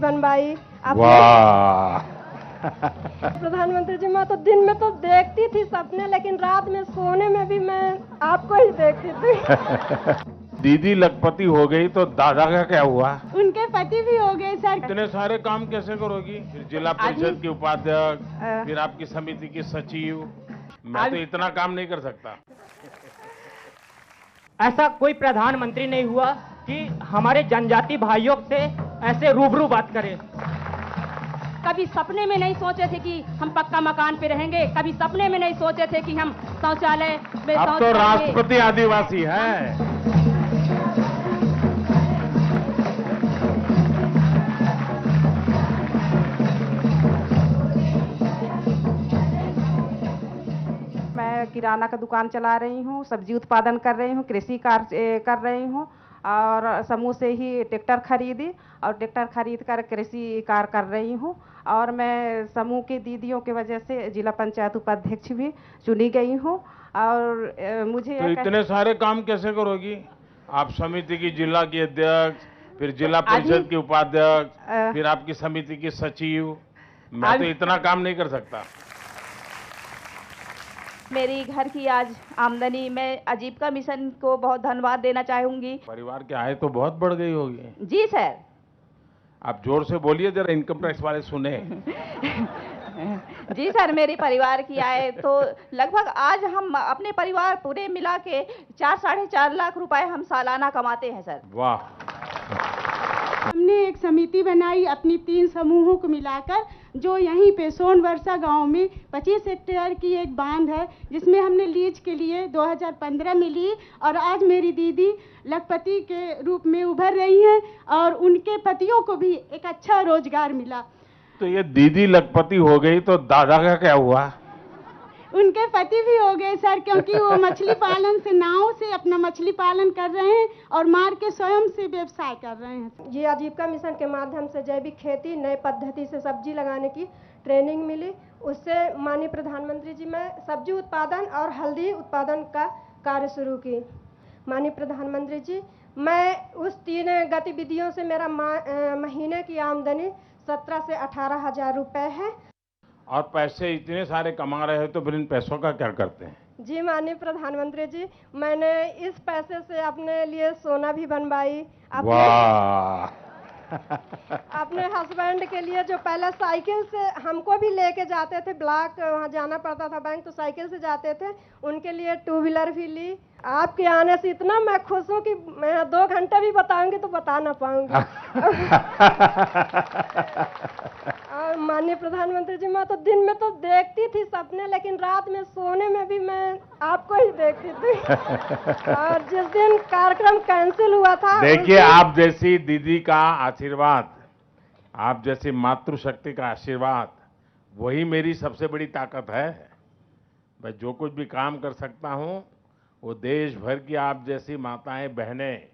बनवाई। वाह। प्रधानमंत्री जी, मैं तो दिन में तो देखती थी सपने, लेकिन रात में सोने में भी मैं आपको ही देखती थी। दीदी लखपति हो गई तो दादा का क्या हुआ? उनके पति भी हो गए सर। इतने सारे काम कैसे करोगी? फिर जिला परिषद की उपाध्यक्ष, फिर आपकी समिति की सचिव। मैं तो इतना काम नहीं कर सकता। ऐसा कोई प्रधानमंत्री नहीं हुआ कि हमारे जनजाति भाइयों से ऐसे रूबरू बात करे। कभी सपने में नहीं सोचे थे कि हम पक्का मकान पे रहेंगे, कभी सपने में नहीं सोचे थे कि हम शौचालय में अब तो राष्ट्रपति आदिवासी है। मैं किराना का दुकान चला रही हूँ, सब्जी उत्पादन कर रही हूँ, कृषि कार्य कर रही हूँ और समूह से ही ट्रैक्टर खरीदी और ट्रैक्टर खरीद कर कृषि कार्य कर रही हूँ। और मैं समूह की दीदियों की वजह से जिला पंचायत उपाध्यक्ष भी चुनी गई हूँ। और मुझे तो इतने सारे काम कैसे करोगी? आप समिति की जिला की अध्यक्ष, फिर जिला परिषद की उपाध्यक्ष, फिर आपकी समिति की सचिव। मैं तो इतना काम नहीं कर सकता। मेरी घर की आज आमदनी, मैं आजीविका मिशन को बहुत धन्यवाद देना चाहूंगी। परिवार की आय तो बहुत बढ़ गई होगी। जी सर। आप जोर से बोलिए, जरा इनकम टैक्स वाले सुने। जी सर, मेरे परिवार की आय तो लगभग आज हम अपने परिवार पूरे मिला के 4-4.5 लाख रुपए हम सालाना कमाते हैं सर। वाह। हमने एक समिति बनाई अपनी 3 समूहों को मिलाकर, जो यहीं पे सोनवर्षा गांव में 25 हेक्टेयर की एक बांध है, जिसमें हमने लीज के लिए 2015 में ली। और आज मेरी दीदी लखपति के रूप में उभर रही हैं और उनके पतियों को भी एक अच्छा रोजगार मिला। तो ये दीदी लखपति हो गई तो दादा का क्या हुआ? उनके पति भी हो गए सर, क्योंकि वो मछली पालन से, नाव से अपना मछली पालन कर रहे हैं और मार के स्वयं से व्यवसाय कर रहे हैं। ये आजीविका मिशन के माध्यम से जैविक खेती, नए पद्धति से सब्जी लगाने की ट्रेनिंग मिली। उससे माननीय प्रधानमंत्री जी, मैं सब्जी उत्पादन और हल्दी उत्पादन का कार्य शुरू की। माननीय प्रधानमंत्री जी, मैं उस 3 गतिविधियों से मेरा महीने की आमदनी 17 से 18 हजार रुपये है। और पैसे इतने सारे कमा रहे हैं तो फिर इन पैसों का क्या करते हैं? जी माननीय प्रधानमंत्री जी, मैंने इस पैसे से अपने लिए सोना भी बनवाई। वाह। अपने हस्बैंड के लिए, जो पहले साइकिल से हमको भी लेके जाते थे, ब्लॉक वहाँ जाना पड़ता था बैंक, तो साइकिल से जाते थे, उनके लिए 2 व्हीलर भी ली। आपके आने से इतना मैं खुश हूँ कि मैं 2 घंटे भी बताऊंगी तो बता ना पाऊंगी। और माननीय प्रधानमंत्री जी, मैं तो दिन में तो देखती थी सपने, लेकिन रात में सोने में भी मैं आपको ही देखती थी। और जिस दिन कार्यक्रम कैंसिल हुआ था, देखिए, आप जैसी दीदी का आशीर्वाद, आप जैसी मातृशक्ति का आशीर्वाद, वही मेरी सबसे बड़ी ताकत है। मैं जो कुछ भी काम कर सकता हूँ वो देश भर की आप जैसी माताएं, बहनें,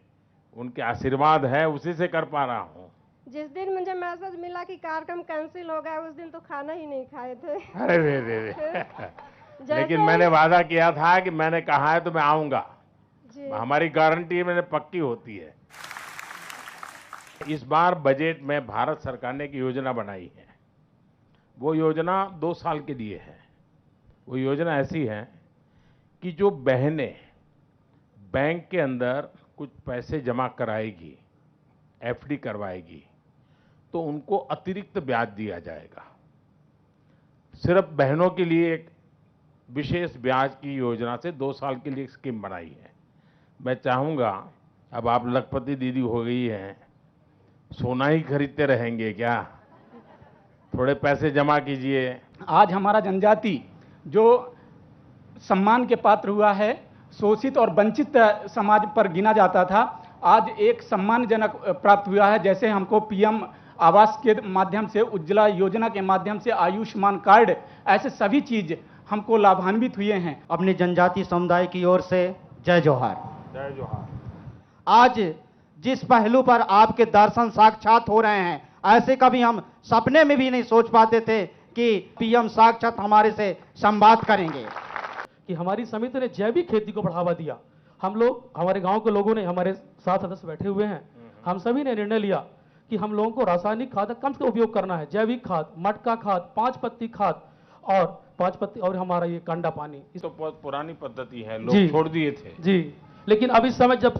उनके आशीर्वाद है, उसी से कर पा रहा हूँ। जिस दिन मुझे मैसेज मिला कि कार्यक्रम कैंसिल हो गया, उस दिन तो खाना ही नहीं खाए थे। अरे रे रे रे। लेकिन मैंने वादा किया था कि मैंने कहा है तो मैं आऊंगा। हमारी गारंटी मैंने पक्की होती है। इस बार बजट में भारत सरकार ने एक योजना बनाई है। वो योजना 2 साल के लिए है। वो योजना ऐसी है कि जो बहनें बैंक के अंदर कुछ पैसे जमा कराएगी, एफडी करवाएगी, तो उनको अतिरिक्त ब्याज दिया जाएगा। सिर्फ बहनों के लिए एक विशेष ब्याज की योजना से 2 साल के लिए स्कीम बनाई है। मैं चाहूंगा, अब आप लखपति दीदी हो गई हैं, सोना ही खरीदते रहेंगे क्या? थोड़े पैसे जमा कीजिए। आज हमारा जनजाति जो सम्मान के पात्र हुआ है, शोषित और वंचित समाज पर गिना जाता था, आज एक सम्मानजनक प्राप्त हुआ है। जैसे हमको पीएम आवास के माध्यम से, उज्ज्वला योजना के माध्यम से, आयुष्मान कार्ड, ऐसे सभी चीज हमको लाभान्वित हुए हैं। अपनी जनजाति समुदाय की ओर से जय जोहार। जय जोहार। आज जिस पहलू पर आपके दर्शन साक्षात हो रहे हैं, ऐसे कभी हम सपने में भी नहीं सोच पाते थे कि पीएम साक्षात हमारे से संवाद करेंगे। कि हमारी समिति ने जैविक खेती को बढ़ावा दिया। हम लोग, हमारे गांव के लोगों ने, हमारे साथ सदस्य बैठे हुए हैं, हम सभी ने निर्णय लिया कि हम लोगों को रासायनिक खाद कम से कम उपयोग करना है। जैविक खाद, मटका खाद, 5 पत्ती खाद और 5 पत्ती और हमारा ये कांडा पानी। तो बहुत पुरानी पद्धति है, जी। लोग छोड़ दिए थे जी, लेकिन अब इस समय जब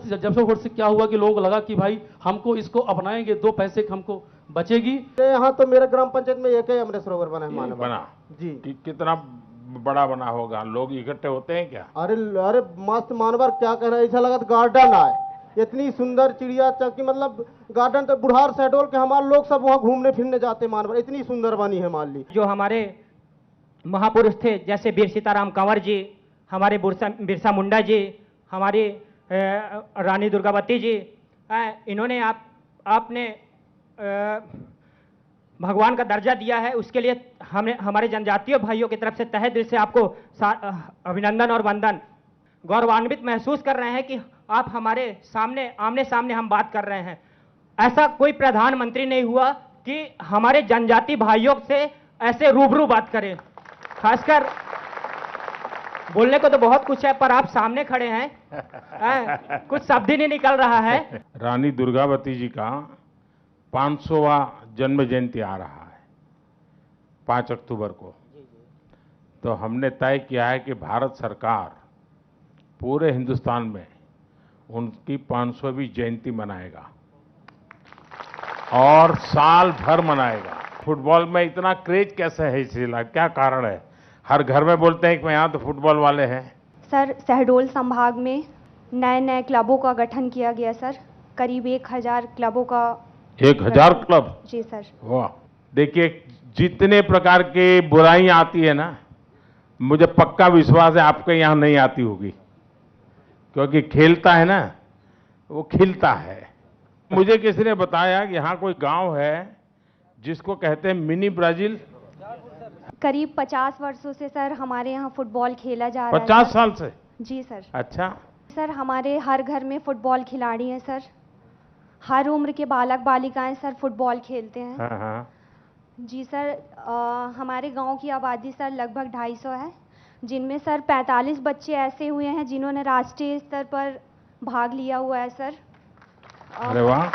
से क्या हुआ कि लोगों को लगा कि भाई हमको इसको अपनाएंगे, 2 पैसे हमको बचेगी। यहाँ तो मेरे ग्राम पंचायत में एक ही अमृत सरोवर बना है मानव बना जी। कितना बड़ा बना होगा, लोग इकट्ठे होते हैं क्या? अरे अरे मस्त मानवर, क्या कह रहे हैं, ऐसा लगा गार्डन है, इतनी सुंदर चिड़िया चौकी, मतलब गार्डन तो बुढ़ार शहडोल के हमारे लोग सब वहाँ घूमने फिरने जाते हैं मानवर, इतनी सुंदर बनी है मान ली। जो हमारे महापुरुष थे जैसे वीर सीताराम कंवर जी, हमारे बिरसा मुंडा जी, हमारी रानी दुर्गावती जी, इन्होंने आपने भगवान का दर्जा दिया है, उसके लिए हमने हमारे जनजातीय भाइयों की तरफ से तहे दिल से आपको अभिनंदन और वंदन। गौरवान्वित महसूस कर रहे हैं कि आप हमारे सामने आमने सामने हम बात कर रहे हैं। ऐसा कोई प्रधानमंत्री नहीं हुआ कि हमारे जनजाति भाइयों से ऐसे रूबरू बात करें। खासकर बोलने को तो बहुत कुछ है, पर आप सामने खड़े हैं, कुछ शब्द ही नहीं निकल रहा है। रानी दुर्गावती जी का 500वां जन्म जयंती आ रहा है 5 अक्टूबर को। तो हमने तय किया है कि भारत सरकार पूरे हिंदुस्तान में उनकी 500वीं जयंती मनाएगा और साल भर मनाएगा। फुटबॉल में इतना क्रेज कैसे है, इसलिए क्या कारण है? हर घर में बोलते हैं कि यहाँ तो फुटबॉल वाले हैं। सर, शहडोल संभाग में नए क्लबों का गठन किया गया सर, करीब 1000 क्लबों का। 1000 क्लब? जी सर। वाह। देखिए, जितने प्रकार की बुराइयां आती है ना, मुझे पक्का विश्वास है आपके यहाँ नहीं आती होगी, क्योंकि खेलता है ना वो खिलता है। मुझे किसी ने बताया कि यहाँ कोई गांव है जिसको कहते हैं मिनी ब्राजील। करीब 50 वर्षों से सर हमारे यहाँ फुटबॉल खेला जा रहा है। 50 साल से? जी सर। अच्छा। सर, हमारे हर घर में फुटबॉल खिलाड़ी हैं सर, हर उम्र के बालक बालिकाएं सर फुटबॉल खेलते हैं। हाँ हाँ। जी सर। हमारे गांव की आबादी सर लगभग 250 है, जिनमें सर 45 बच्चे ऐसे हुए हैं जिन्होंने राष्ट्रीय स्तर पर भाग लिया हुआ है सर। अरे वाह।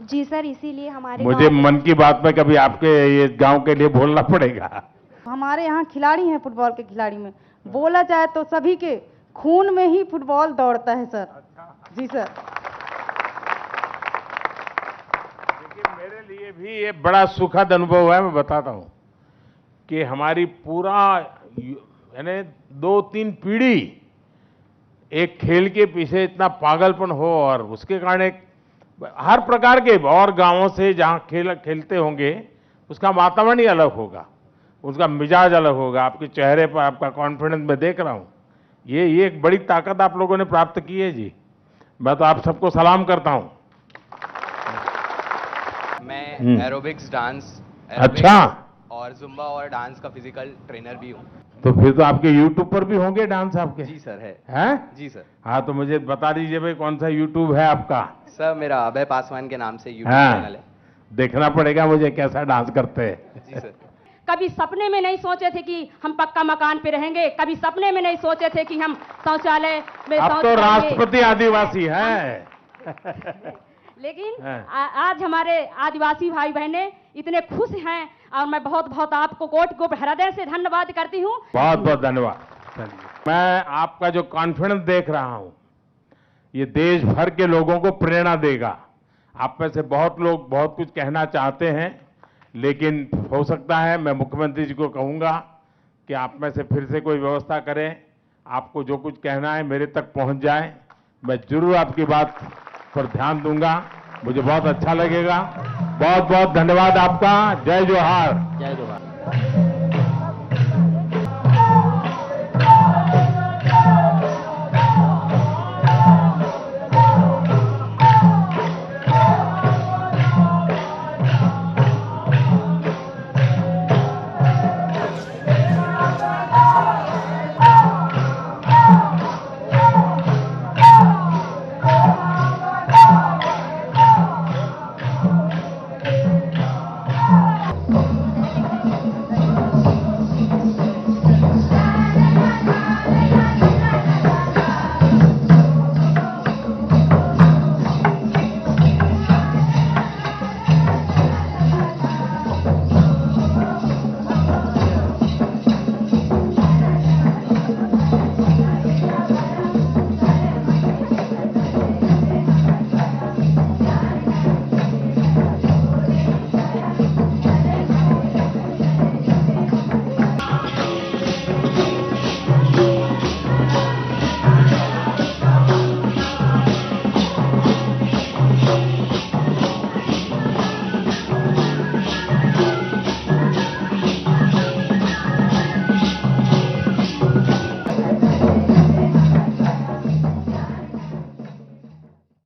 जी सर, इसीलिए हमारे मुझे मन की बात में कभी आपके ये गांव के लिए बोलना पड़ेगा। हमारे यहाँ खिलाड़ी हैं, फुटबॉल के खिलाड़ी में बोला जाए तो सभी के खून में ही फुटबॉल दौड़ता है सर। जी सर। लेकिन मेरे लिए भी ये बड़ा सुखद अनुभव है, मैं बताता हूँ कि हमारी पूरा यानी 2-3 पीढ़ी एक खेल के पीछे इतना पागलपन हो, और उसके कारण एक हर प्रकार के और गांवों से जहां खेलते होंगे उसका वातावरण ही अलग होगा, उसका मिजाज अलग होगा। आपके चेहरे पर आपका कॉन्फिडेंस मैं देख रहा हूं। ये एक बड़ी ताकत आप लोगों ने प्राप्त की है जी। मैं तो आप सबको सलाम करता हूं। मैं एरोबिक्स डांस अच्छा और जुम्बा और डांस का फिजिकल ट्रेनर भी हूँ। तो फिर तो आपके यूट्यूब पर भी होंगे डांस आपके? जी सर, है। हैं? जी सर। हाँ, तो मुझे बता दीजिए भाई कौन सा यूट्यूब है आपका? सर, मेरा अभय पासवान के नाम से यूट्यूब चैनल है। देखना पड़ेगा मुझे कैसा डांस करते हैं। जी सर। कभी सपने में नहीं सोचे थे कि हम पक्का मकान पे रहेंगे, कभी सपने में नहीं सोचे थे कि हम शौचालय में अब तो राष्ट्रपति आदिवासी है। लेकिन आज हमारे आदिवासी भाई बहनें इतने खुश हैं, और मैं बहुत बहुत आपको कोटि हृदय से धन्यवाद करती हूँ। बहुत बहुत धन्यवाद। मैं आपका जो कॉन्फिडेंस देख रहा हूँ ये देश भर के लोगों को प्रेरणा देगा। आप में से बहुत लोग बहुत कुछ कहना चाहते हैं, लेकिन हो सकता है मैं मुख्यमंत्री जी को कहूँगा कि आप में से फिर से कोई व्यवस्था करें, आपको जो कुछ कहना है मेरे तक पहुँच जाए। मैं जरूर आपकी बात पर ध्यान दूंगा, मुझे बहुत अच्छा लगेगा। बहुत बहुत धन्यवाद आपका। जय जोहार। जय जोहार।